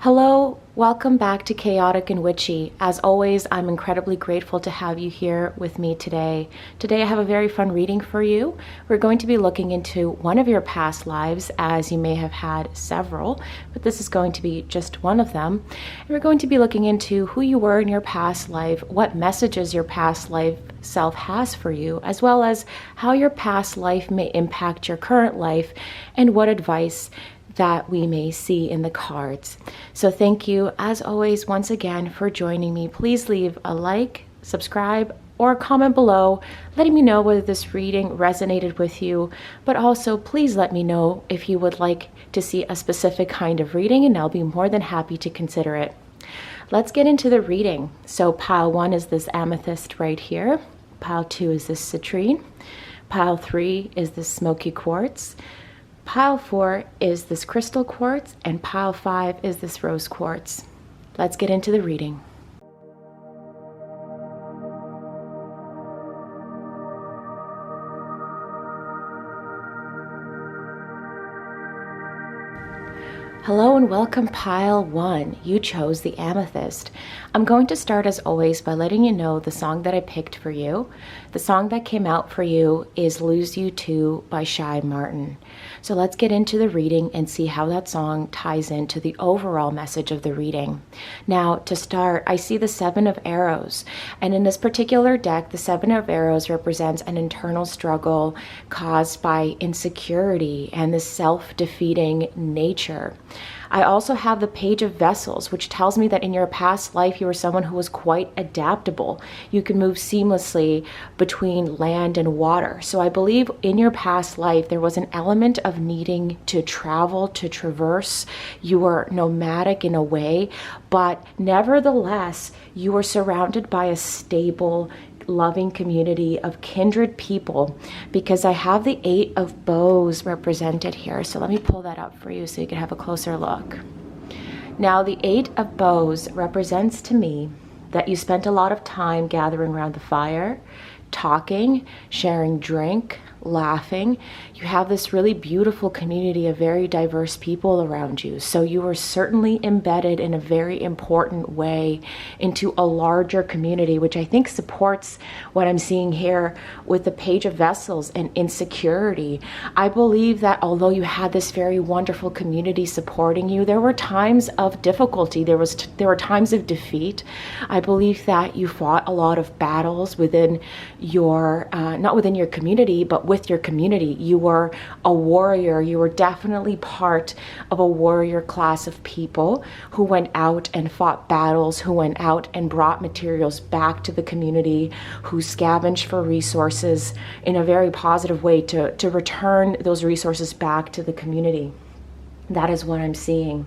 Hello, welcome back to Chaotic and Witchy. As always, I'm incredibly grateful to have you here with me today. Today I have a very fun reading for you. We're going to be looking into one of your past lives, as you may have had several, but this is going to be just one of them. And we're going to be looking into who you were in your past life, what messages your past life self has for you, as well as how your past life may impact your current life and what advice that we may see in the cards. So thank you, as always, once again for joining me. Please leave a like, subscribe, or a comment below letting me know whether this reading resonated with you, but also please let me know if you would like to see a specific kind of reading, and I'll be more than happy to consider it. Let's get into the reading. So pile 1 is this amethyst right here. Pile 2 is this citrine. Pile 3 is this smoky quartz. Pile 4 is this crystal quartz, and pile 5 is this rose quartz. Let's get into the reading. Hello and welcome, pile 1. You chose the amethyst. I'm going to start as always by letting you know the song that I picked for you. The song that came out for you is Lose You To by Shy Martin. So let's get into the reading and see how that song ties into the overall message of the reading. Now, to start, I see the 7 of arrows, and in this particular deck, the 7 of arrows represents an internal struggle caused by insecurity and the self-defeating nature. I also have the page of vessels, which tells me that in your past life you were someone who was quite adaptable. You can move seamlessly between land and water. So I believe in your past life there was an element of needing to travel, to traverse. You were nomadic in a way, but nevertheless you were surrounded by a stable, loving community of kindred people, because I have the 8 of bows represented here. So let me pull that up for you so you can have a closer look. Now the 8 of bows represents to me that you spent a lot of time gathering around the fire, talking, sharing drink, laughing. You have this really beautiful community of very diverse people around you. So you are certainly embedded in a very important way into a larger community, which I think supports what I'm seeing here with the page of vessels and insecurity. I believe that although you had this very wonderful community supporting you, there were times of difficulty. There were times of defeat. I believe that you fought a lot of battles within your, not within your community, but with your community. You were a warrior. You were definitely part of a warrior class of people who went out and fought battles, who went out and brought materials back to the community, who scavenged for resources in a very positive way to return those resources back to the community. That is what I'm seeing.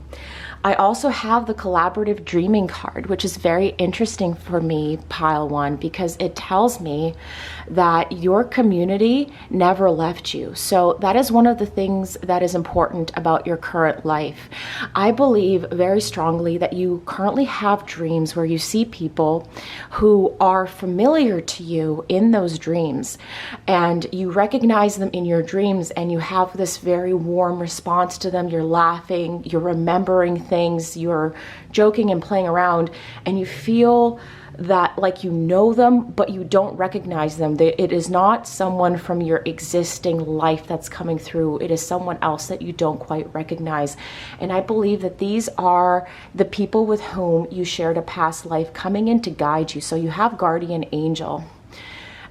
I also have the collaborative dreaming card, which is very interesting for me, pile 1, because it tells me that your community never left you. So that is one of the things that is important about your current life. I believe very strongly that you currently have dreams where you see people who are familiar to you in those dreams, and you recognize them in your dreams, and you have this very warm response to them. You're laughing, you're remembering things, you're joking and playing around, and you feel that like you know them, but you don't recognize them. It is not someone from your existing life that's coming through. It is someone else that you don't quite recognize. And I believe that these are the people with whom you shared a past life coming in to guide you. So you have guardian angel.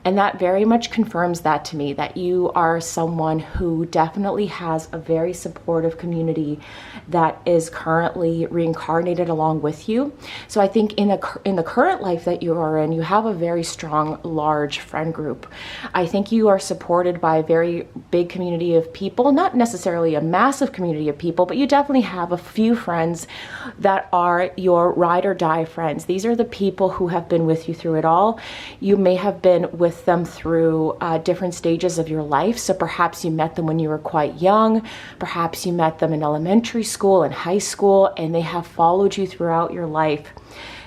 And that very much confirms that to me, that you are someone who definitely has a very supportive community that is currently reincarnated along with you. So I think in the current life that you are in, you have a very strong, large friend group. I think you are supported by a very big community of people, not necessarily a massive community of people, but you definitely have a few friends that are your ride or die friends. These are the people who have been with you through it all. You may have been with them through different stages of your life. So perhaps you met them when you were quite young, perhaps you met them in elementary school and high school, and they have followed you throughout your life.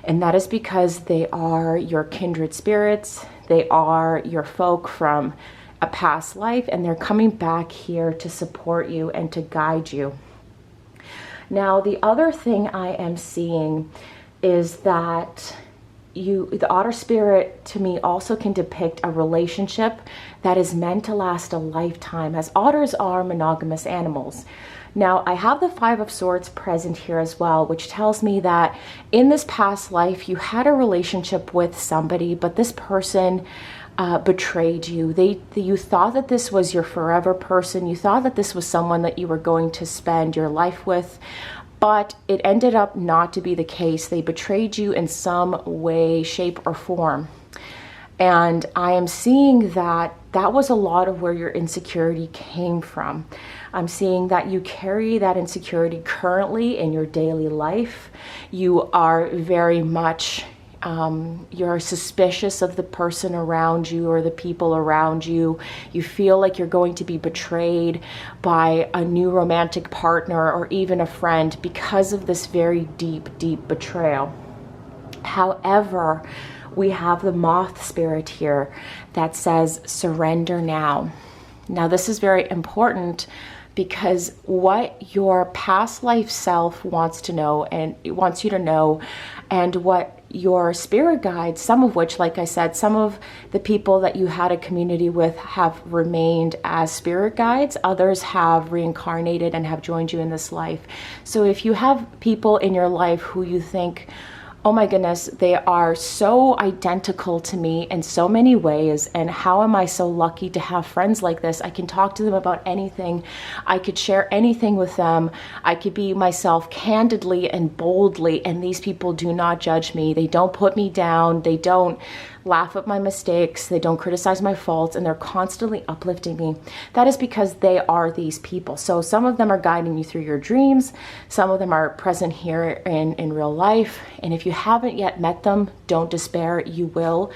And that is because they are your kindred spirits. They are your folk from a past life, and they're coming back here to support you and to guide you. Now, the other thing I am seeing is that the otter spirit to me also can depict a relationship that is meant to last a lifetime, as otters are monogamous animals. Now, I have the Five of Swords present here as well, which tells me that in this past life, you had a relationship with somebody, but this person betrayed you. You thought that this was your forever person. You thought that this was someone that you were going to spend your life with, but it ended up not to be the case. They betrayed you in some way, shape, or form. And I am seeing that that was a lot of where your insecurity came from. I'm seeing that you carry that insecurity currently in your daily life. You are very much, you're suspicious of the person around you or the people around you. You feel like you're going to be betrayed by a new romantic partner or even a friend because of this very deep, deep betrayal. However, we have the moth spirit here that says surrender now. Now, this is very important because what your past life self wants to know and wants you to know, and what your spirit guides, some of which, like I said, some of the people that you had a community with have remained as spirit guides. Others have reincarnated and have joined you in this life. So if you have people in your life who you think, oh my goodness, they are so identical to me in so many ways, and how am I so lucky to have friends like this? I can talk to them about anything. I could share anything with them. I could be myself candidly and boldly, and these people do not judge me. They don't put me down. They don't laugh at my mistakes. They don't criticize my faults, and they're constantly uplifting me. That is because they are these people. So some of them are guiding you through your dreams. Some of them are present here in real life. And if you haven't yet met them, don't despair. You will.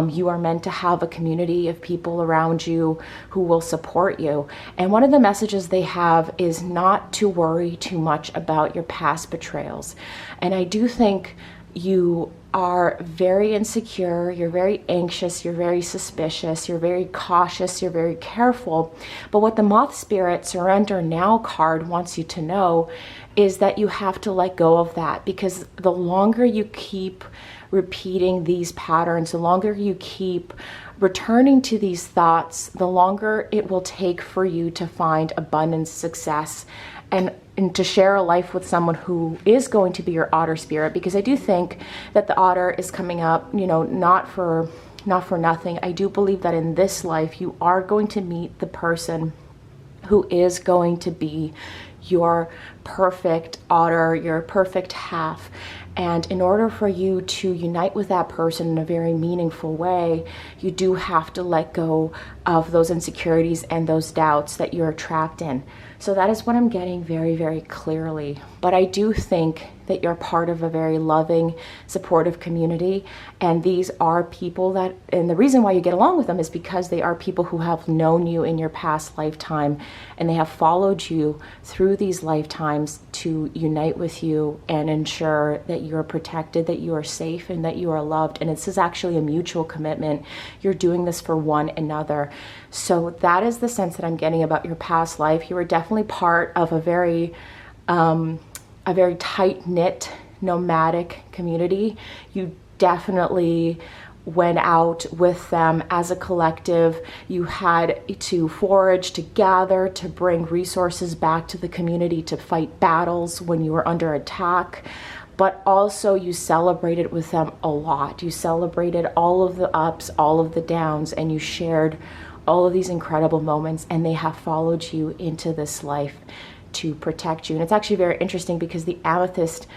You are meant to have a community of people around you who will support you. And one of the messages they have is not to worry too much about your past betrayals. And I do think you are very insecure, you're very anxious, you're very suspicious, you're very cautious, you're very careful. But what the moth spirit surrender now card wants you to know is that you have to let go of that, because the longer you keep repeating these patterns, the longer you keep returning to these thoughts, the longer it will take for you to find abundance, success, and to share a life with someone who is going to be your otter spirit. Because I do think that the otter is coming up, you know, not for nothing. I do believe that in this life you are going to meet the person who is going to be your perfect otter, your perfect half. And in order for you to unite with that person in a very meaningful way, you do have to let go of those insecurities and those doubts that you're trapped in. So that is what I'm getting very, very clearly. But I do think that you're part of a very loving, supportive community. And these are people that, and the reason why you get along with them is because they are people who have known you in your past lifetime, and they have followed you through these lifetimes to unite with you and ensure that you are protected, that you are safe, and that you are loved. And this is actually a mutual commitment. You're doing this for one another. So that is the sense that I'm getting about your past life. You were definitely part of a very tight-knit nomadic community. You definitely went out with them as a collective. You had to forage, to gather, to bring resources back to the community, to fight battles when you were under attack. But also you celebrated with them a lot. You celebrated all of the ups, all of the downs, and you shared all of these incredible moments, and they have followed you into this life to protect you. And it's actually very interesting because the amethyst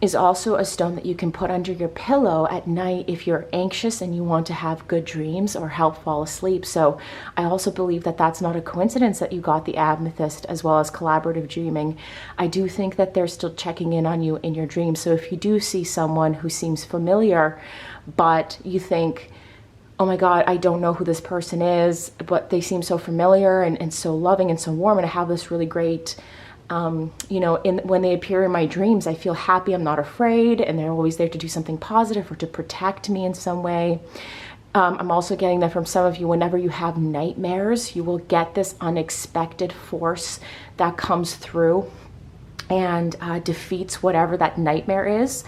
is also a stone that you can put under your pillow at night if you're anxious and you want to have good dreams or help fall asleep. So I also believe that that's not a coincidence that you got the amethyst as well as collaborative dreaming. I do think that they're still checking in on you in your dreams. So if you do see someone who seems familiar, but you think, oh my God, I don't know who this person is, but they seem so familiar and so loving and so warm, and I have this really great, when they appear in my dreams, I feel happy, I'm not afraid, and they're always there to do something positive or to protect me in some way. I'm also getting that from some of you, whenever you have nightmares, you will get this unexpected force that comes through. and defeats whatever that nightmare is.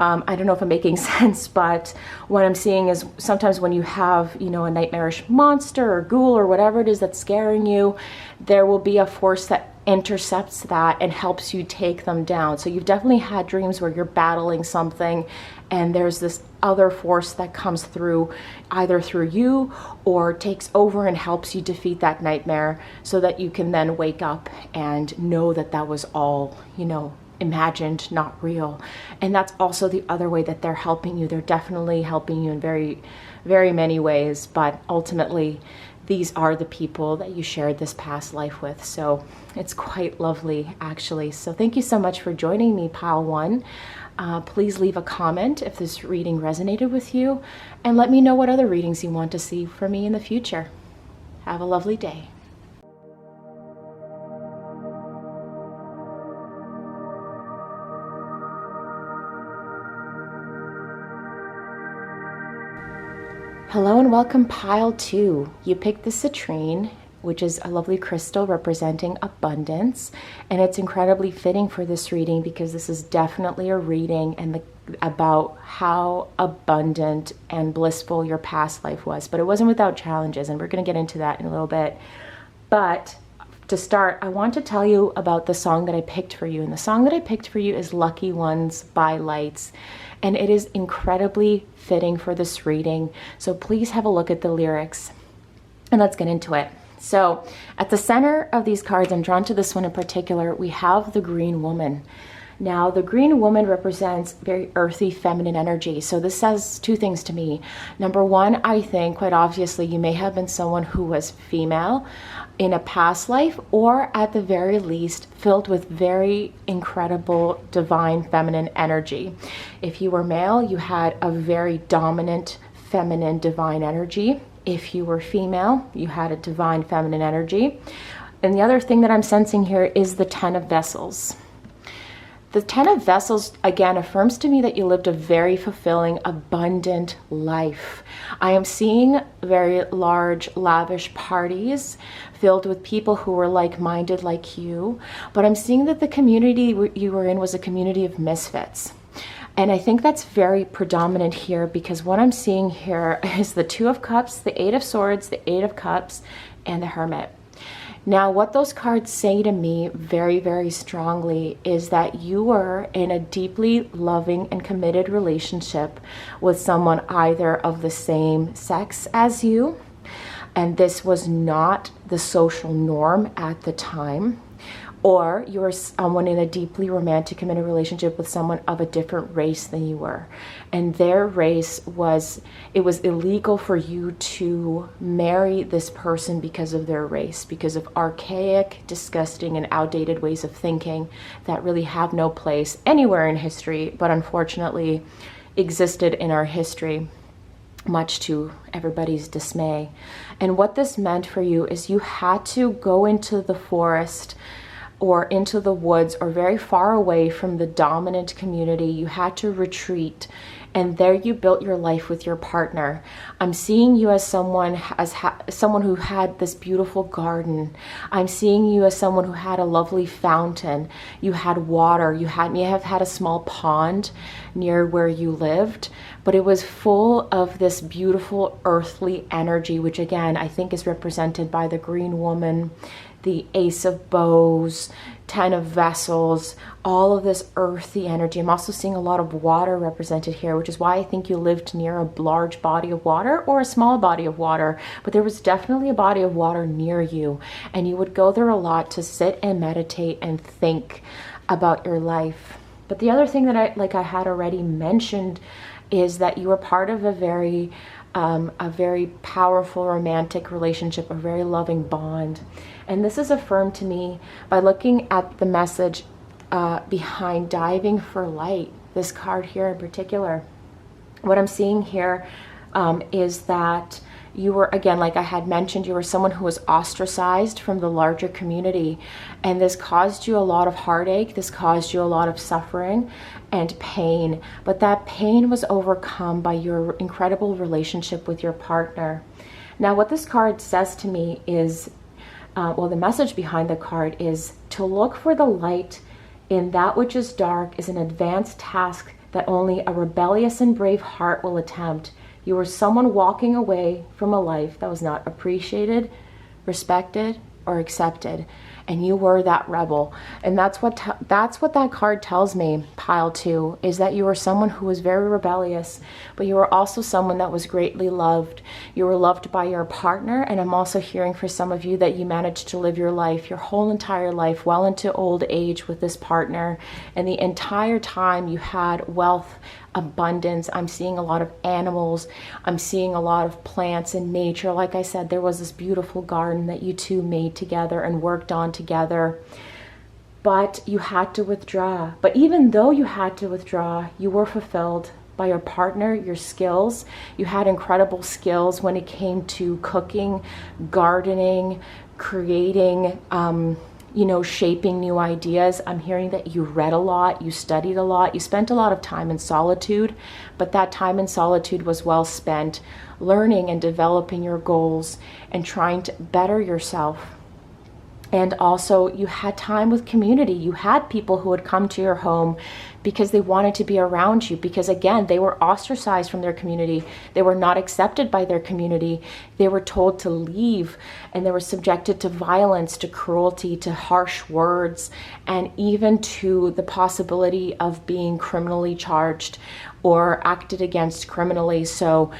I don't know if I'm making sense, but what I'm seeing is sometimes when you have, you know, a nightmarish monster or ghoul or whatever it is that's scaring you, there will be a force that intercepts that and helps you take them down. So you've definitely had dreams where you're battling something and there's this other force that comes through, either through you or takes over and helps you defeat that nightmare, so that you can then wake up and know that that was all, you know, imagined, not real. And that's also the other way that they're helping you. They're definitely helping you in very, very many ways, but ultimately these are the people that you shared this past life with. So it's quite lovely, actually. So thank you so much for joining me, Pile 1. Please leave a comment if this reading resonated with you, and let me know what other readings you want to see from me in the future. Have a lovely day. Hello and welcome, Pile 2. You picked the Citrine, which is a lovely crystal representing abundance, and it's incredibly fitting for this reading because this is definitely a reading and about how abundant and blissful your past life was, but it wasn't without challenges, and we're going to get into that in a little bit. But to start, I want to tell you about the song that I picked for you, and the song that I picked for you is Lucky Ones by Lights. And it is incredibly fitting for this reading. So please have a look at the lyrics and let's get into it. So at the center of these cards, I'm drawn to this one in particular, we have the Green Woman. Now, the Green Woman represents very earthy, feminine energy. So this says two things to me. Number one, I think quite obviously you may have been someone who was female in a past life, or at the very least filled with very incredible divine feminine energy. If you were male, you had a very dominant feminine divine energy. If you were female, you had a divine feminine energy. And the other thing that I'm sensing here is the Ten of Vessels. The Ten of Vessels, again, affirms to me that you lived a very fulfilling, abundant life. I am seeing very large, lavish parties filled with people who were like-minded like you, but I'm seeing that the community you were in was a community of misfits. And I think that's very predominant here, because what I'm seeing here is the Two of Cups, the Eight of Swords, the Eight of Cups, and the Hermit. Now, what those cards say to me very, very strongly is that you were in a deeply loving and committed relationship with someone either of the same sex as you, and this was not the social norm at the time, or you were someone in a deeply romantic, committed relationship with someone of a different race than you were. And their race was, it was illegal for you to marry this person because of their race, because of archaic, disgusting, and outdated ways of thinking that really have no place anywhere in history, but unfortunately existed in our history, much to everybody's dismay. And what this meant for you is you had to go into the forest or into the woods or very far away from the dominant community. You had to retreat, and there you built your life with your partner. I'm seeing you as someone who had this beautiful garden. I'm seeing you as someone who had a lovely fountain. You had water. You may have had a small pond near where you lived, but it was full of this beautiful earthly energy, which again I think is represented by the Green Woman, the Ace of Bows, Ten of Vessels, all of this earthy energy. I'm also seeing a lot of water represented here, which is why I think you lived near a large body of water or a small body of water, but there was definitely a body of water near you, and you would go there a lot to sit and meditate and think about your life. But the other thing that I had already mentioned is that you were part of a very powerful romantic relationship, a very loving bond. And this is affirmed to me by looking at the message behind Diving for Light, this card here in particular. What I'm seeing here is that you were, again, like I had mentioned, you were someone who was ostracized from the larger community, and this caused you a lot of heartache, this caused you a lot of suffering and pain, but that pain was overcome by your incredible relationship with your partner. Now, what this card says to me is, well, the message behind the card is to look for the light in that which is dark is an advanced task that only a rebellious and brave heart will attempt. You were someone walking away from a life that was not appreciated, respected, or accepted, and you were that rebel. And that's what that card tells me, pile 2, is that you were someone who was very rebellious, but you were also someone that was greatly loved. You were loved by your partner, and I'm also hearing for some of you that you managed to live your life, your whole entire life, well into old age with this partner, and the entire time you had wealth, abundance. I'm seeing a lot of animals. I'm seeing a lot of plants and nature. Like I said, there was this beautiful garden that you two made together and worked on together. But you had to withdraw. But even though you had to withdraw, you were fulfilled by your partner, your skills. You had incredible skills when it came to cooking, gardening, creating, shaping new ideas. I'm hearing that you read a lot, you studied a lot, you spent a lot of time in solitude, but that time in solitude was well spent learning and developing your goals and trying to better yourself. And also you had time with community. You had people who would come to your home because they wanted to be around you, because again, they were ostracized from their community. They were not accepted by their community. They were told to leave, and they were subjected to violence, to cruelty, to harsh words, and even to the possibility of being criminally charged or acted against criminally. So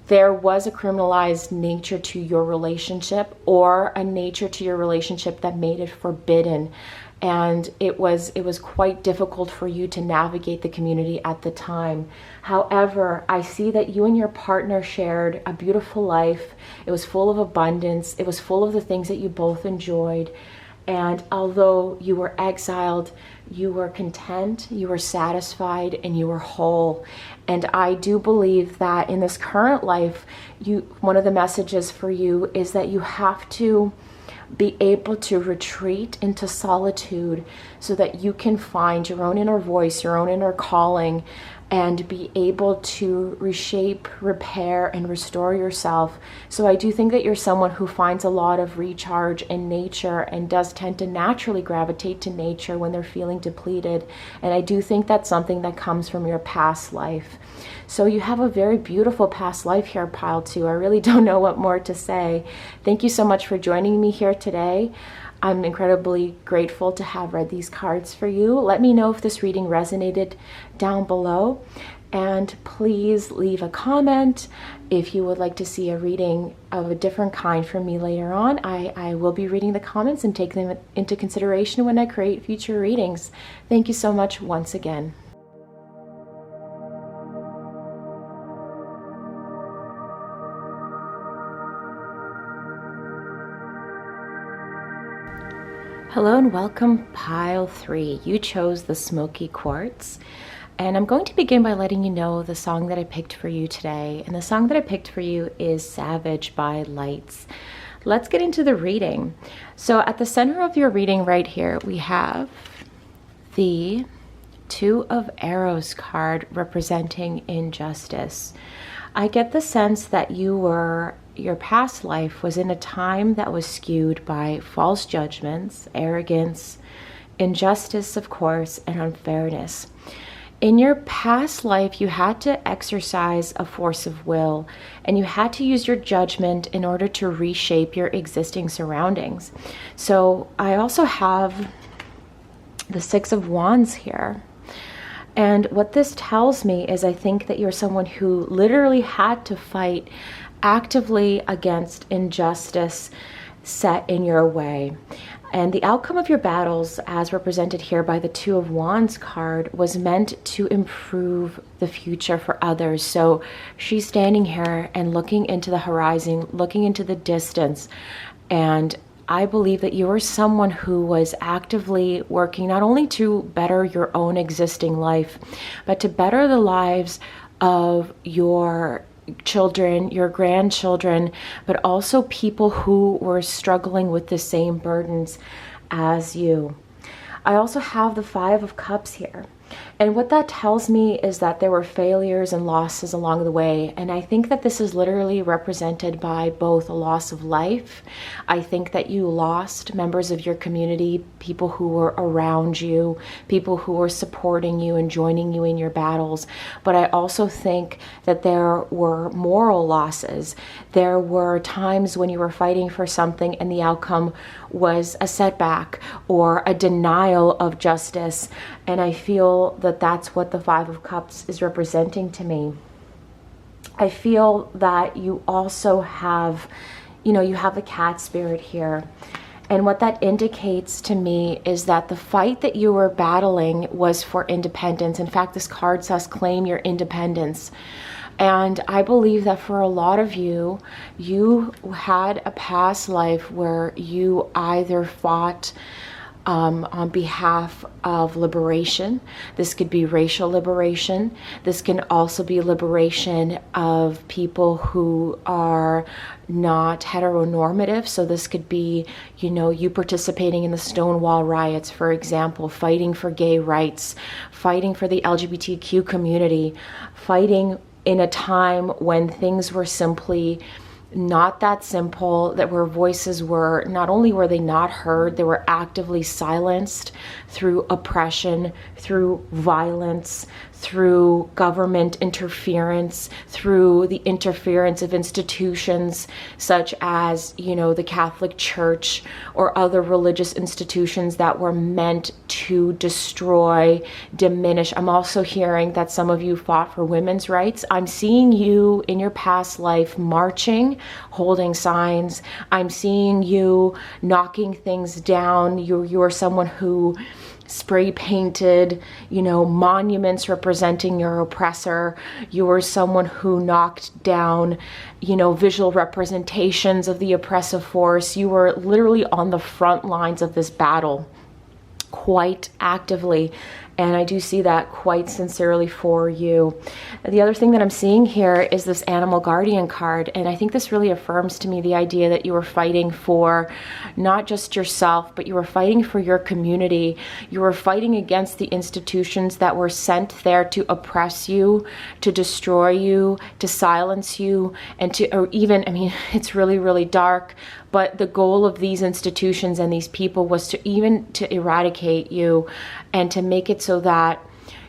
there was a criminalized nature to your relationship, or a nature to your relationship that made it forbidden. And it was quite difficult for you to navigate the community at the time. However, I see that you and your partner shared a beautiful life. It was full of abundance. It was full of the things that you both enjoyed. And although you were exiled, you were content, you were satisfied, and you were whole. And I do believe that in this current life, one of the messages for you is that you have to be able to retreat into solitude so that you can find your own inner voice, your own inner calling, and be able to reshape, repair, and restore yourself. So I do think that you're someone who finds a lot of recharge in nature and does tend to naturally gravitate to nature when they're feeling depleted. And I do think that's something that comes from your past life. So you have a very beautiful past life here, pile 2. I really don't know what more to say. Thank you so much for joining me here today. I'm incredibly grateful to have read these cards for you. Let me know if this reading resonated down below. And please leave a comment if you would like to see a reading of a different kind from me later on. I will be reading the comments and take them into consideration when I create future readings. Thank you so much once again. Hello and welcome, pile 3. You chose the Smokey Quartz, and I'm going to begin by letting you know the song that I picked for you today. And the song that I picked for you is Savage by Lights. Let's get into the reading. So at the center of your reading right here, we have the Two of Arrows card representing injustice. I get the sense that your past life was in a time that was skewed by false judgments, arrogance, injustice, of course, and unfairness. In your past life, you had to exercise a force of will, and you had to use your judgment in order to reshape your existing surroundings. So I also have the Six of Wands here. And what this tells me is I think that you're someone who literally had to fight actively against injustice set in your way. And the outcome of your battles, as represented here by the Two of Wands card, was meant to improve the future for others. So she's standing here and looking into the horizon, looking into the distance, and I believe that you are someone who was actively working not only to better your own existing life, but to better the lives of your children, your grandchildren, but also people who were struggling with the same burdens as you. I also have the Five of Cups here. And what that tells me is that there were failures and losses along the way. And I think that this is literally represented by both a loss of life. I think that you lost members of your community, people who were around you, people who were supporting you and joining you in your battles. But I also think that there were moral losses. There were times when you were fighting for something and the outcome was a setback or a denial of justice. And I feel that that's what the Five of Cups is representing to me. I feel that you also have, you have the cat spirit here. And what that indicates to me is that the fight that you were battling was for independence. In fact, this card says claim your independence. And I believe that for a lot of you, you had a past life where you either fought on behalf of liberation. This could be racial liberation. This can also be liberation of people who are not heteronormative. So this could be, you participating in the Stonewall riots, for example, fighting for gay rights, fighting for the LGBTQ community, fighting in a time when things were simply not that simple, that where voices were, not only were they not heard, they were actively silenced through oppression, through violence, through government interference, through the interference of institutions such as, the Catholic Church or other religious institutions that were meant to destroy, diminish. I'm also hearing that some of you fought for women's rights. I'm seeing you in your past life marching, holding signs. I'm seeing you knocking things down. You're someone who spray painted, monuments representing your oppressor. You were someone who knocked down, visual representations of the oppressive force. You were literally on the front lines of this battle quite actively. And I do see that quite sincerely for you. The other thing that I'm seeing here is this animal guardian card. And I think this really affirms to me the idea that you were fighting for not just yourself, but you were fighting for your community. You were fighting against the institutions that were sent there to oppress you, to destroy you, to silence you, and or even, it's really, really dark. But the goal of these institutions and these people was to eradicate you and to make it so that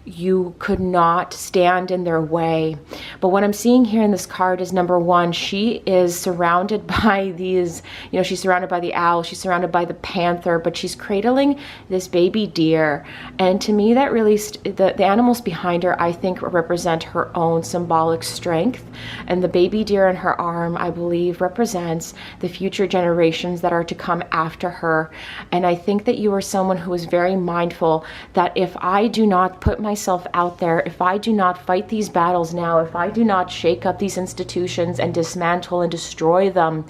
you could not stand in their way. But what I'm seeing here in this card is, number one, she is surrounded by these, she's surrounded by the owl, she's surrounded by the panther, but she's cradling this baby deer. And to me, that really, the animals behind her, I think, represent her own symbolic strength. And the baby deer in her arm, I believe, represents the future generations that are to come after her. And I think that you are someone who is very mindful that if I do not put myself out there, if I do not fight these battles now, if I do not shake up these institutions and dismantle and destroy them,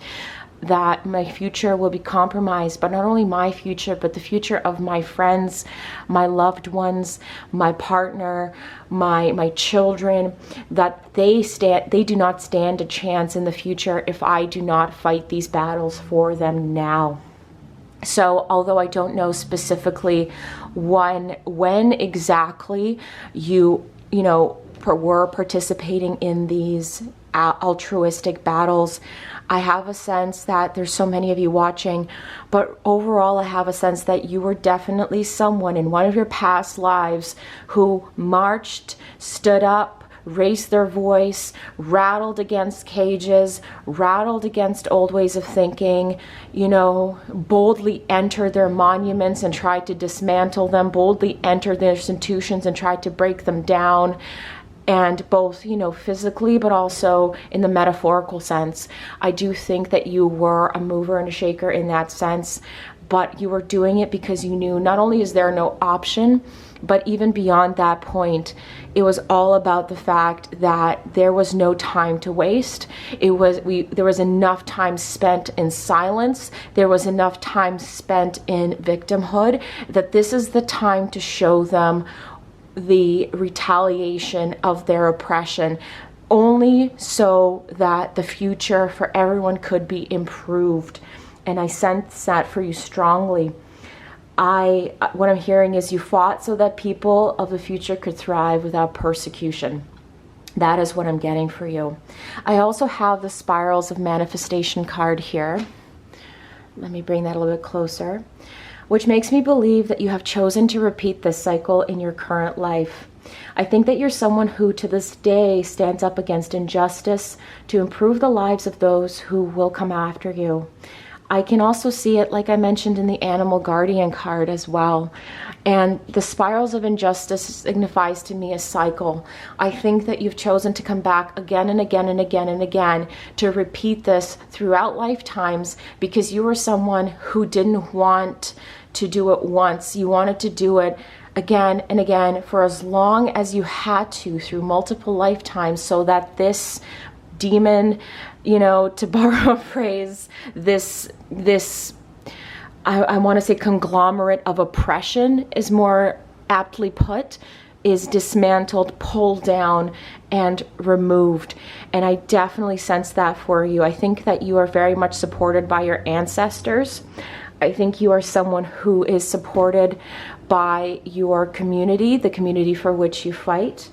that my future will be compromised. But not only my future, but the future of my friends, my loved ones, my partner, my children, that they do not stand a chance in the future if I do not fight these battles for them now. So although I don't know specifically when exactly you were participating in these altruistic battles, I have a sense that there's so many of you watching, but overall I have a sense that you were definitely someone in one of your past lives who marched, stood up, raised their voice, rattled against cages, rattled against old ways of thinking, boldly entered their monuments and tried to dismantle them, boldly entered their institutions and tried to break them down. And both, physically, but also in the metaphorical sense. I do think that you were a mover and a shaker in that sense, but you were doing it because you knew not only is there no option, but even beyond that point, it was all about the fact that there was no time to waste. There was enough time spent in silence. There was enough time spent in victimhood, that this is the time to show them the retaliation of their oppression, only so that the future for everyone could be improved. And I sense that for you strongly. what I'm hearing is you fought so that people of the future could thrive without persecution. That is what I'm getting for you. I also have the Spirals of Manifestation card here. Let me bring that a little bit closer, which makes me believe that you have chosen to repeat this cycle in your current life. I think that you're someone who to this day stands up against injustice to improve the lives of those who will come after you. I can also see it, like I mentioned, in the Animal Guardian card as well. And the Spirals of Injustice signifies to me a cycle. I think that you've chosen to come back again and again and again and again to repeat this throughout lifetimes because you were someone who didn't want to do it once. You wanted to do it again and again for as long as you had to through multiple lifetimes, so that this demon, you know, to borrow a phrase, this I want to say conglomerate of oppression is more aptly put, is dismantled, pulled down, and removed. And I definitely sense that for you. I think that you are very much supported by your ancestors. I think you are someone who is supported by your community, the community for which you fight.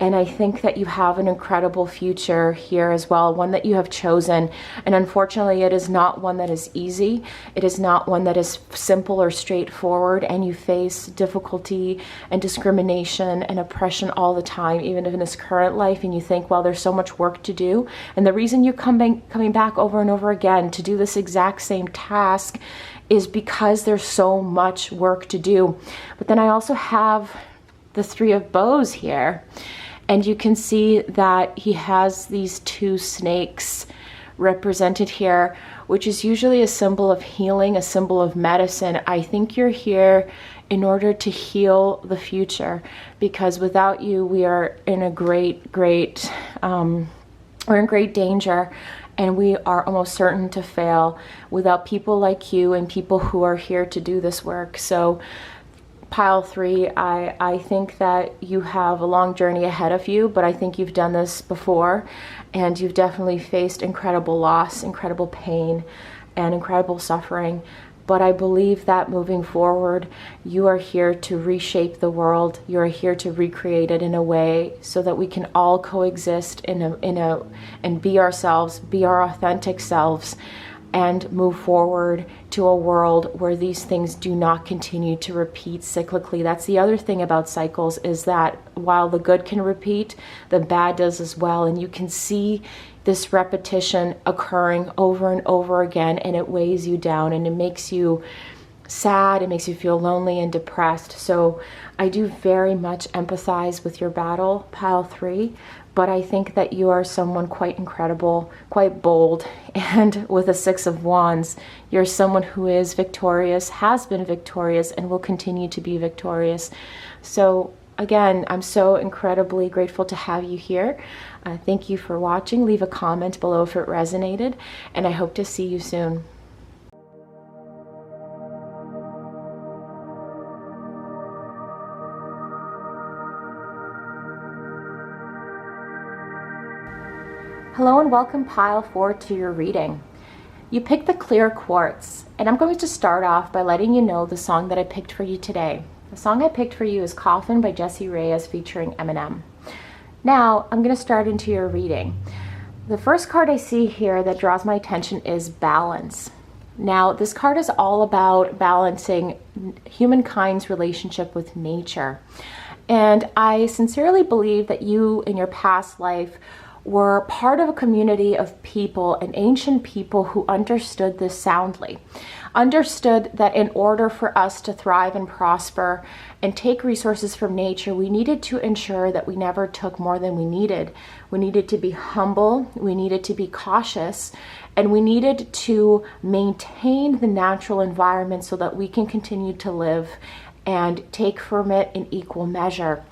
And I think that you have an incredible future here as well, one that you have chosen. And unfortunately, it is not one that is easy. It is not one that is simple or straightforward. And you face difficulty and discrimination and oppression all the time, even in this current life. And you think, well, there's so much work to do. And the reason you're coming back over and over again to do this exact same task is because there's so much work to do. But then I also have the Three of Bows here. And you can see that he has these two snakes represented here, which is usually a symbol of healing, a symbol of medicine. I think you're here in order to heal the future, because without you, we are in a we're in great danger, and we are almost certain to fail without people like you and people who are here to do this work. So Pile 3, I think that you have a long journey ahead of you, but I think you've done this before, and you've definitely faced incredible loss, incredible pain, and incredible suffering. But I believe that moving forward, you are here to reshape the world. You are here to recreate it in a way so that we can all coexist and be ourselves, be our authentic selves, and move forward to a world where these things do not continue to repeat cyclically. That's the other thing about cycles, is that while the good can repeat, the bad does as well. And you can see this repetition occurring over and over again, and it weighs you down, and it makes you sad, it makes you feel lonely and depressed. So I do very much empathize with your battle, Pile 3, but I think that you are someone quite incredible, quite bold, and with a Six of Wands, you're someone who is victorious, has been victorious, and will continue to be victorious. So again, I'm so incredibly grateful to have you here. Thank you for watching. Leave a comment below if it resonated, and I hope to see you soon. Hello and welcome, Pile 4, to your reading. You picked the clear quartz, and I'm going to start off by letting you know the song that I picked for you today. The song I picked for you is Coffin by Jessie Reyez featuring Eminem. Now, I'm going to start into your reading. The first card I see here that draws my attention is balance. Now, this card is all about balancing humankind's relationship with nature. And I sincerely believe that you, in your past life, were part of a community of people, an ancient people who understood this soundly, understood that in order for us to thrive and prosper and take resources from nature, we needed to ensure that we never took more than we needed. We needed to be humble, we needed to be cautious, and we needed to maintain the natural environment so that we can continue to live and take from it in equal measure.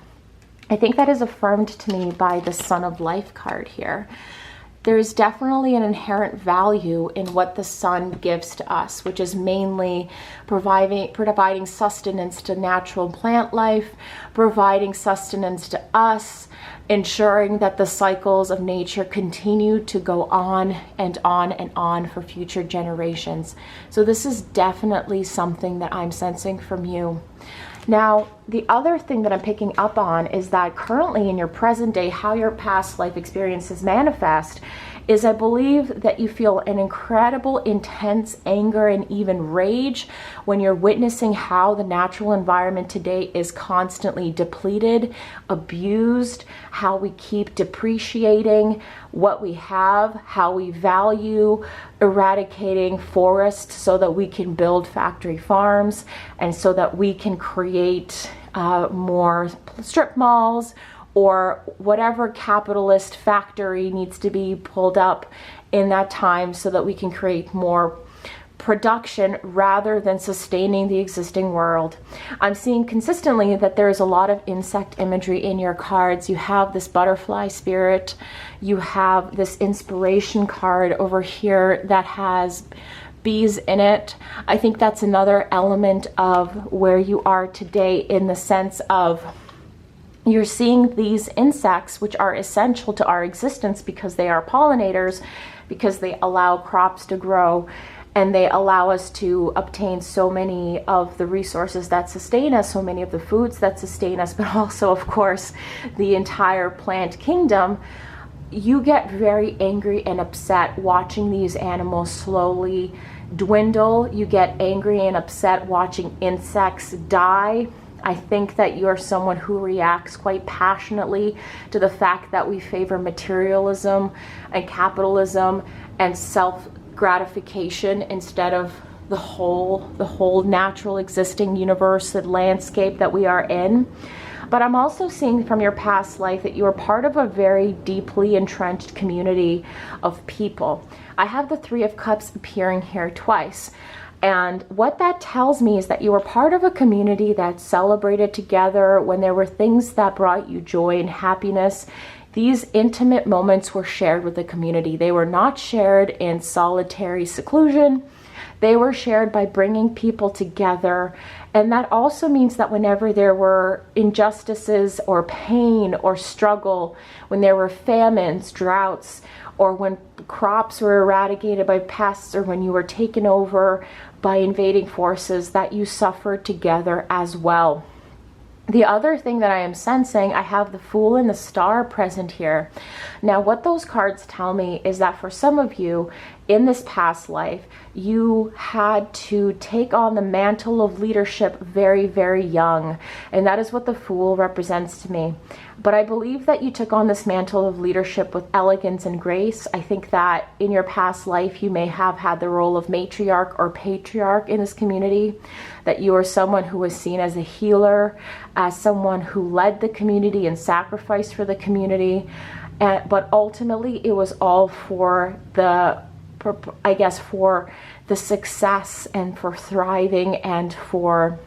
I think that is affirmed to me by the Sun of Life card here. there is definitely an inherent value in what the sun gives to us, which is mainly providing sustenance to natural plant life, providing sustenance to us, ensuring that the cycles of nature continue to go on and on and on for future generations. So this is definitely something that I'm sensing from you. Now, the other thing that I'm picking up on is that currently in your present day, how your past life experiences manifest is, I believe that you feel an incredible, intense anger and even rage when you're witnessing how the natural environment today is constantly depleted, abused, how we keep depreciating what we have, how we value eradicating forests so that we can build factory farms and so that we can create more strip malls, or whatever capitalist factory needs to be pulled up in that time so that we can create more production rather than sustaining the existing world. I'm seeing consistently that there is a lot of insect imagery in your cards. You have this butterfly spirit, you have this inspiration card over here that has bees in it. I think that's another element of where you are today, in the sense of you're seeing these insects, which are essential to our existence because they are pollinators, because they allow crops to grow, and they allow us to obtain so many of the resources that sustain us, so many of the foods that sustain us, but also, of course, the entire plant kingdom. You get very angry and upset watching these animals slowly dwindle. You get angry and upset watching insects die. I think that you're someone who reacts quite passionately to the fact that we favor materialism and capitalism and self-gratification instead of the whole natural existing universe and landscape that we are in. But I'm also seeing from your past life that you are part of a very deeply entrenched community of people. I have the Three of Cups appearing here twice. And what that tells me is that you were part of a community that celebrated together when there were things that brought you joy and happiness. These intimate moments were shared with the community. They were not shared in solitary seclusion. They were shared by bringing people together. And that also means that whenever there were injustices or pain or struggle, when there were famines, droughts, or when crops were eradicated by pests, or when you were taken over by invading forces, that you suffered together as well. The other thing that I am sensing, I have the Fool and the Star present here. Now, what those cards tell me is that for some of you in this past life, you had to take on the mantle of leadership very, very young. And that is what the Fool represents to me. But I believe that you took on this mantle of leadership with elegance and grace. I think that in your past life, you may have had the role of matriarch or patriarch in this community, that you are someone who was seen as a healer, as someone who led the community and sacrificed for the community. But ultimately, it was all for the, I guess, for the success and for thriving and for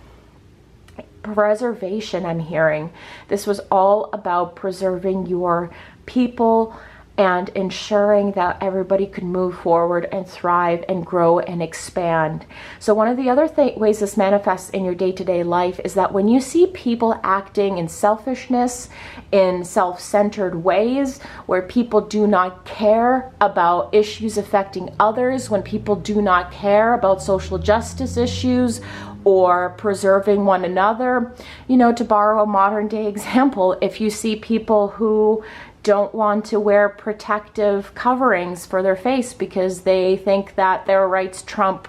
preservation. I'm hearing this was all about preserving your people and ensuring that everybody could move forward and thrive and grow and expand. So one of the other ways this manifests in your day-to-day life is that when you see people acting in selfishness, in self-centered ways, where people do not care about issues affecting others, when people do not care about social justice issues or preserving one another. You know, to borrow a modern day example, if you see people who don't want to wear protective coverings for their face because they think that their rights trump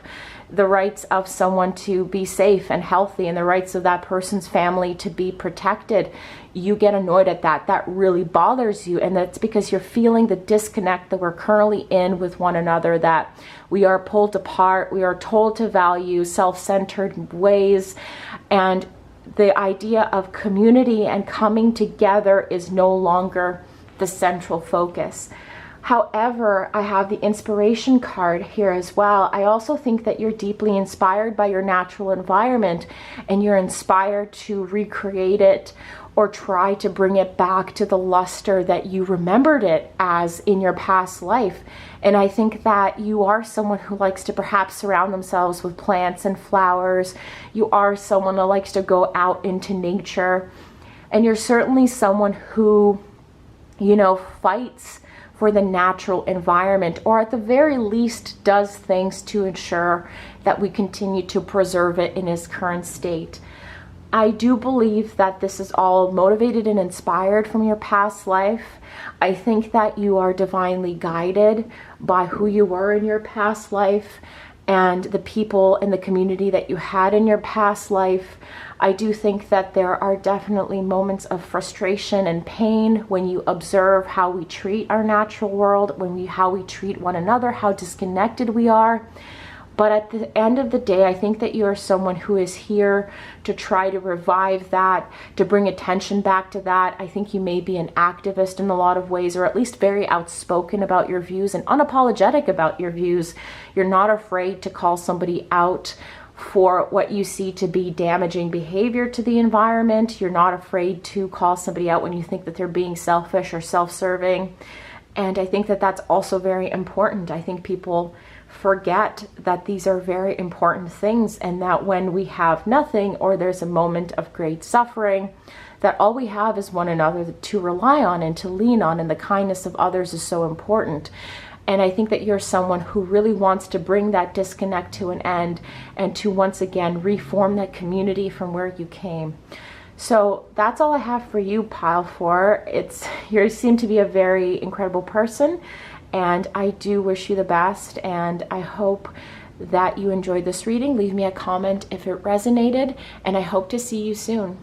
the rights of someone to be safe and healthy and the rights of that person's family to be protected, you get annoyed at that. That really bothers you, and that's because you're feeling the disconnect that we're currently in with one another, that we are pulled apart, we are told to value self-centered ways, and the idea of community and coming together is no longer the central focus. However, I have the inspiration card here as well. I also think that you're deeply inspired by your natural environment, and you're inspired to recreate it or try to bring it back to the luster that you remembered it as in your past life. And I think that you are someone who likes to perhaps surround themselves with plants and flowers. You are someone that likes to go out into nature. And you're certainly someone who, you know, fights for the natural environment, or at the very least does things to ensure that we continue to preserve it in its current state. I do believe that this is all motivated and inspired from your past life. I think that you are divinely guided by who you were in your past life and the people in the community that you had in your past life. I do think that there are definitely moments of frustration and pain when you observe how we treat our natural world, how we treat one another, how disconnected we are. But at the end of the day, I think that you are someone who is here to try to revive that, to bring attention back to that. I think you may be an activist in a lot of ways, or at least very outspoken about your views and unapologetic about your views. You're not afraid to call somebody out for what you see to be damaging behavior to the environment. You're not afraid to call somebody out when you think that they're being selfish or self-serving. And I think that that's also very important. I think people forget that these are very important things, and that when we have nothing or there's a moment of great suffering, that all we have is one another to rely on and to lean on, and the kindness of others is so important. And I think that you're someone who really wants to bring that disconnect to an end and to once again reform that community from where you came. So that's all I have for you, Pile 4. You seem to be a very incredible person, and I do wish you the best, and I hope that you enjoyed this reading. Leave me a comment if it resonated, and I hope to see you soon.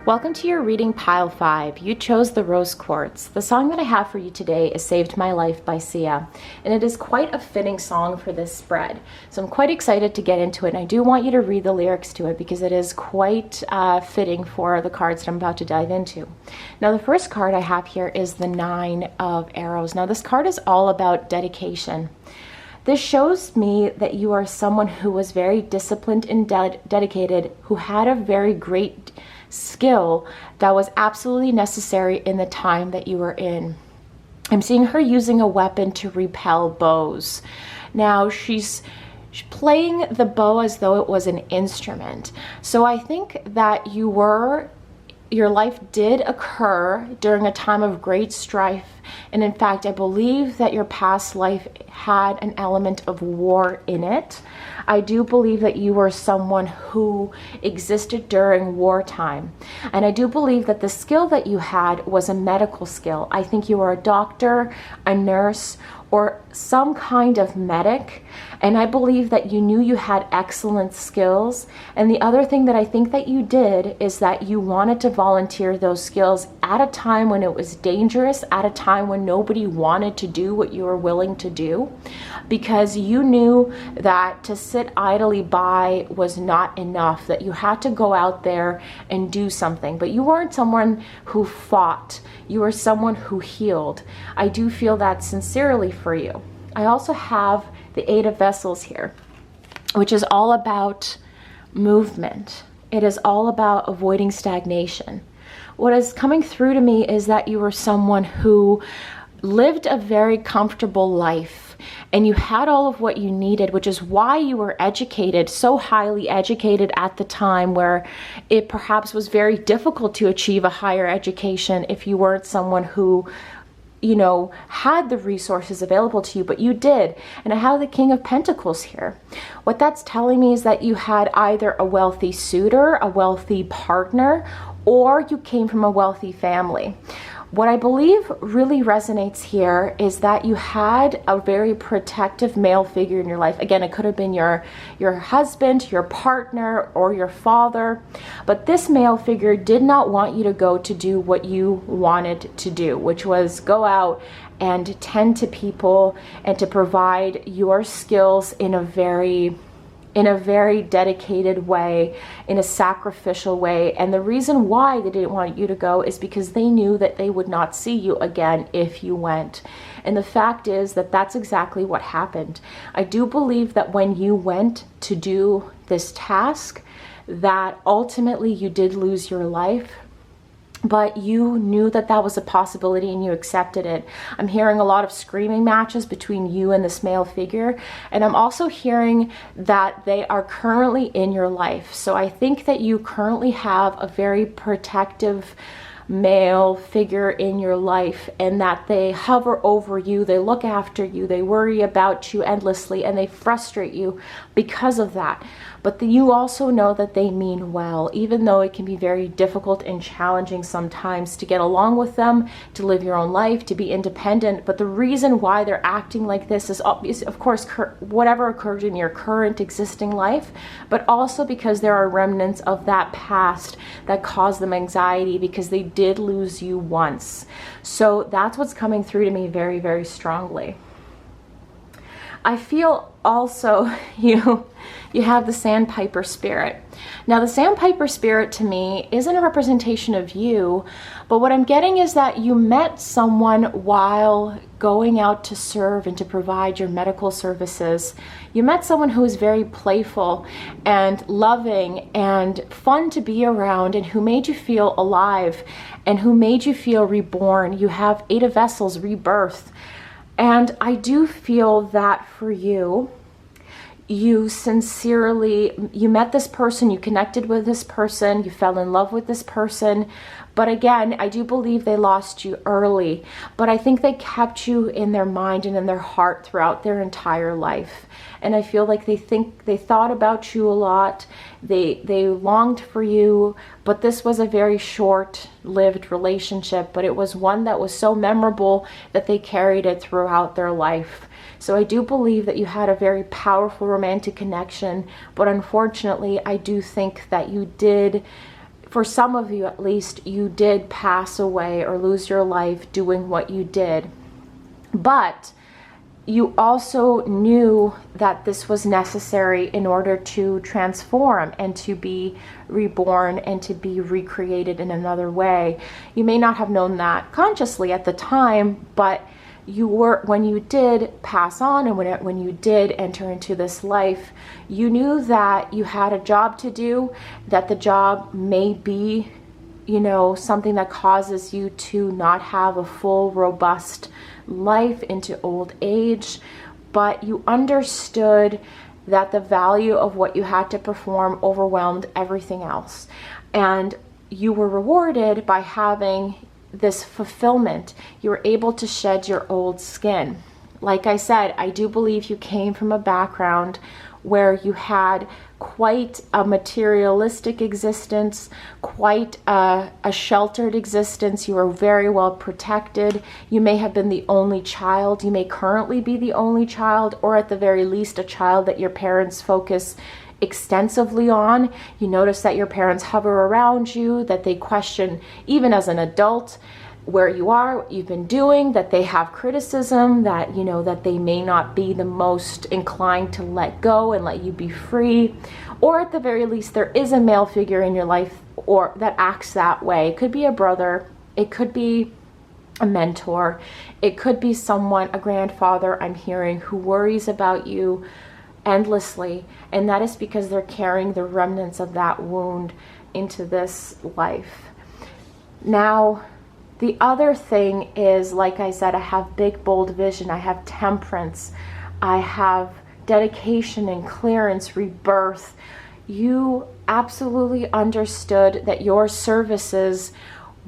Welcome to your reading, Pile 5. You chose the Rose Quartz. The song that I have for you today is Saved My Life by Sia, and it is quite a fitting song for this spread. So I'm quite excited to get into it, and I do want you to read the lyrics to it because it is quite fitting for the cards that I'm about to dive into. Now, the first card I have here is the 9 of Arrows. Now, this card is all about dedication. This shows me that you are someone who was very disciplined and dedicated, who had a very great skill that was absolutely necessary in the time that you were in. I'm seeing her using a weapon to repel bows. Now she's playing the bow as though it was an instrument. So I think that your life did occur during a time of great strife. And in fact, I believe that your past life had an element of war in it. I do believe that you were someone who existed during wartime. And I do believe that the skill that you had was a medical skill. I think you were a doctor, a nurse, or some kind of medic. And I believe that you knew you had excellent skills. And the other thing that I think that you did is that you wanted to volunteer those skills at a time when it was dangerous, at a time when nobody wanted to do what you were willing to do, because you knew that to sit idly by was not enough, that you had to go out there and do something. But you weren't someone who fought. You were someone who healed. I do feel that sincerely for you. I also have the 8 of Vessels here, which is all about movement. It is all about avoiding stagnation. What is coming through to me is that you were someone who lived a very comfortable life, and you had all of what you needed, which is why you were educated, so highly educated at the time where it perhaps was very difficult to achieve a higher education if you weren't someone who, you know, had the resources available to you, but you did. And I have the King of Pentacles here. What that's telling me is that you had either a wealthy suitor, a wealthy partner, or you came from a wealthy family. What I believe really resonates here is that you had a very protective male figure in your life. Again, it could have been your husband, your partner, or your father. But this male figure did not want you to go to do what you wanted to do, which was go out and tend to people and to provide your skills in a very in a very dedicated way, in a sacrificial way. And the reason why they didn't want you to go is because they knew that they would not see you again if you went. And the fact is that that's exactly what happened. I do believe that when you went to do this task, that ultimately you did lose your life, but you knew that that was a possibility and you accepted it. I'm hearing a lot of screaming matches between you and this male figure, and I'm also hearing that they are currently in your life. So I think that you currently have a very protective male figure in your life, and that they hover over you, they look after you, they worry about you endlessly, and they frustrate you because of that. But you also know that they mean well, even though it can be very difficult and challenging sometimes to get along with them, to live your own life, to be independent. But the reason why they're acting like this is obvious, of course, whatever occurred in your current existing life, but also because there are remnants of that past that cause them anxiety because they did lose you once. So that's what's coming through to me very, very strongly. I feel also you have the sandpiper spirit. Now the sandpiper spirit to me isn't a representation of you, but what I'm getting is that you met someone while going out to serve and to provide your medical services. You met someone who is very playful and loving and fun to be around, and who made you feel alive and who made you feel reborn. You have 8 of Vessels, rebirth. And I do feel that for you, you met this person, you connected with this person, you fell in love with this person. But again, I do believe they lost you early, but I think they kept you in their mind and in their heart throughout their entire life. And I feel like they thought about you a lot. They longed for you, but this was a very short-lived relationship, but it was one that was so memorable that they carried it throughout their life. So I do believe that you had a very powerful romantic connection, but unfortunately, I do think that you did, for some of you at least, you did pass away or lose your life doing what you did. But you also knew that this was necessary in order to transform and to be reborn and to be recreated in another way. You may not have known that consciously at the time, but you were, when you did pass on and when you did enter into this life, you knew that you had a job to do, that the job may be, something that causes you to not have a full, robust life into old age, but you understood that the value of what you had to perform overwhelmed everything else. And you were rewarded by having this fulfillment. You were able to shed your old skin. Like I said, I do believe you came from a background where you had quite a materialistic existence, quite a sheltered existence. You were very well protected. You may have been the only child. You may currently be the only child, or at the very least a child that your parents focus extensively on. You notice that your parents hover around you, that they question, even as an adult, where you are, what you've been doing, that they have criticism, that that they may not be the most inclined to let go and let you be free. Or at the very least, there is a male figure in your life or that acts that way. It could be a brother, it could be a mentor, it could be someone, a grandfather I'm hearing, who worries about you endlessly, and that is because they're carrying the remnants of that wound into this life. Now, the other thing is, like I said, I have big, bold vision. I have temperance. I have dedication and clearance, rebirth. You absolutely understood that your services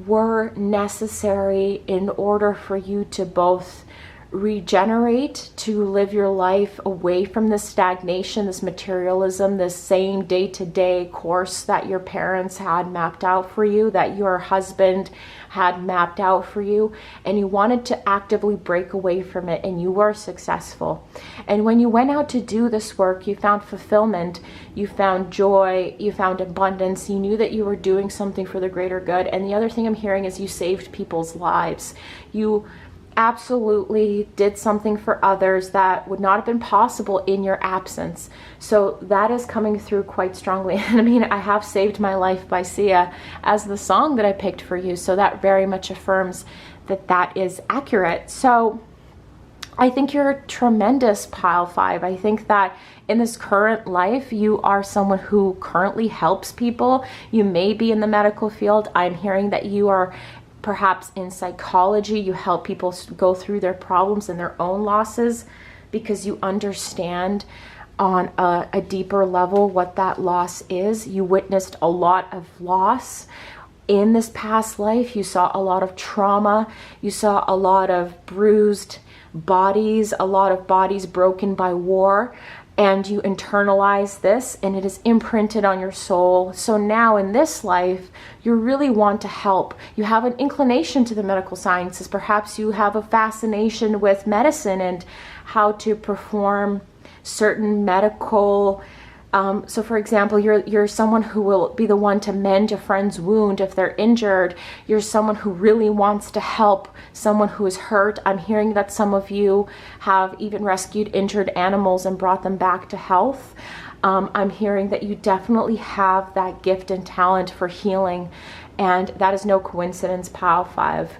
were necessary in order for you to both regenerate, to live your life away from this stagnation, this materialism, this same day-to-day course that your parents had mapped out for you, that your husband had mapped out for you, and you wanted to actively break away from it, and you were successful. And when you went out to do this work, you found fulfillment, you found joy, you found abundance, you knew that you were doing something for the greater good. And the other thing I'm hearing is you saved people's lives. You absolutely did something for others that would not have been possible in your absence. So that is coming through quite strongly. And I mean, I have Saved My Life by Sia as the song that I picked for you. So that very much affirms that that is accurate. So I think you're a tremendous pile 5. I think that in this current life, you are someone who currently helps people. You may be in the medical field. I'm hearing that you are perhaps in psychology. You help people go through their problems and their own losses because you understand on a deeper level what that loss is. You witnessed a lot of loss in this past life. You saw a lot of trauma. You saw a lot of bruised bodies, a lot of bodies broken by war. And you internalize this and it is imprinted on your soul. So now in this life, you really want to help. You have an inclination to the medical sciences. Perhaps you have a fascination with medicine and how to perform certain medical so for example, you're someone who will be the one to mend a friend's wound if they're injured. You're someone who really wants to help someone who is hurt. I'm hearing that some of you have even rescued injured animals and brought them back to health. I'm hearing that you definitely have that gift and talent for healing, and that is no coincidence, pile 5.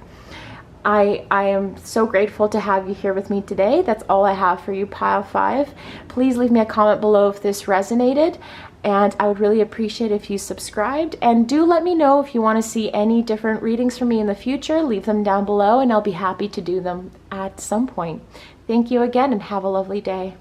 I am so grateful to have you here with me today. That's all I have for you, pile 5. Please leave me a comment below if this resonated, and I would really appreciate if you subscribed. And do let me know if you want to see any different readings from me in the future. Leave them down below and I'll be happy to do them at some point. Thank you again and have a lovely day.